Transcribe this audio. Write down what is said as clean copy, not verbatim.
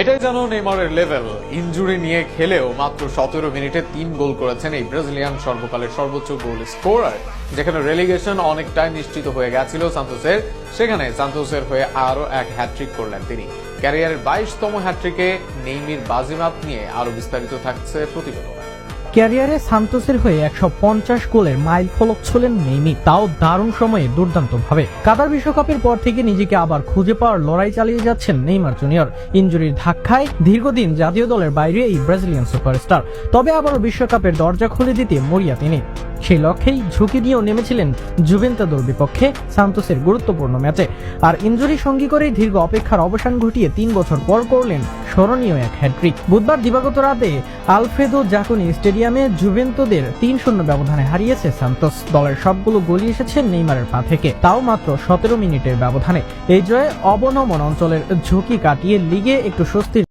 এটাই যেন নেইমারের লেভেল। ইনজুরি নিয়ে খেলেও মাত্র 17 মিনিটে 3 গোল করেছেন এই ব্রাজিলিয়ান সর্বকালের সর্বোচ্চ গোল স্কোরার। যেখানে রেলিগেশন অনেকটাই নিশ্চিত হয়ে গেছিল সান্তোসের, সেখানে সান্তোসের হয়ে আরো এক হ্যাটট্রিক করলেন তিনি। ক্যারিয়ারের 22তম হ্যাটট্রিকে নেইমির বাজিমাত নিয়ে আরো বিস্তারিত থাকছে প্রতিবেদনে। ক্যারিয়ারে সান্তোসের হয়ে 150 গোলের মাইল ফলক ছিলেন নেইমি, তাও দারুণ সময়ে দুর্দান্তভাবে। কাতার বিশ্বকাপের পর থেকে নিজেকে আবার খুঁজে পাওয়ার লড়াই চালিয়ে যাচ্ছেন নেইমার জুনিয়র। ইনজুরির ধাক্কায় দীর্ঘদিন জাতীয় দলের বাইরে এই ব্রাজিলিয়ান সুপারস্টার, তবে আবারও বিশ্বকাপের দরজা খুলে দিতে মরিয়া তিনি। সেই লক্ষ্যেই ঝুঁকি নিয়েও নেমেছিলেন জুভেন্তাদোর বিপক্ষে সান্তোসের গুরুত্বপূর্ণ ম্যাচে। আর ইনজুরি সঙ্গী করেই দীর্ঘ অপেক্ষার অবসান ঘটিয়ে 3 বছর পর করলেন স্মরণীয় এক হ্যাটট্রিক। বুধবার দিবাগত রাতে আলফ্রেদো জাকোনি স্টেডিয়ামে জুভেন্তুদের 3-0 ব্যবধানে হারিয়েছে সান্তোস। দলের সবগুলো গোলই এসেছে নেইমারের পা থেকে, তাও মাত্র 17 মিনিটের ব্যবধানে। এই জয়ে অবনমন অঞ্চলের ঝুঁকি কাটিয়ে লিগে একটু স্বস্তির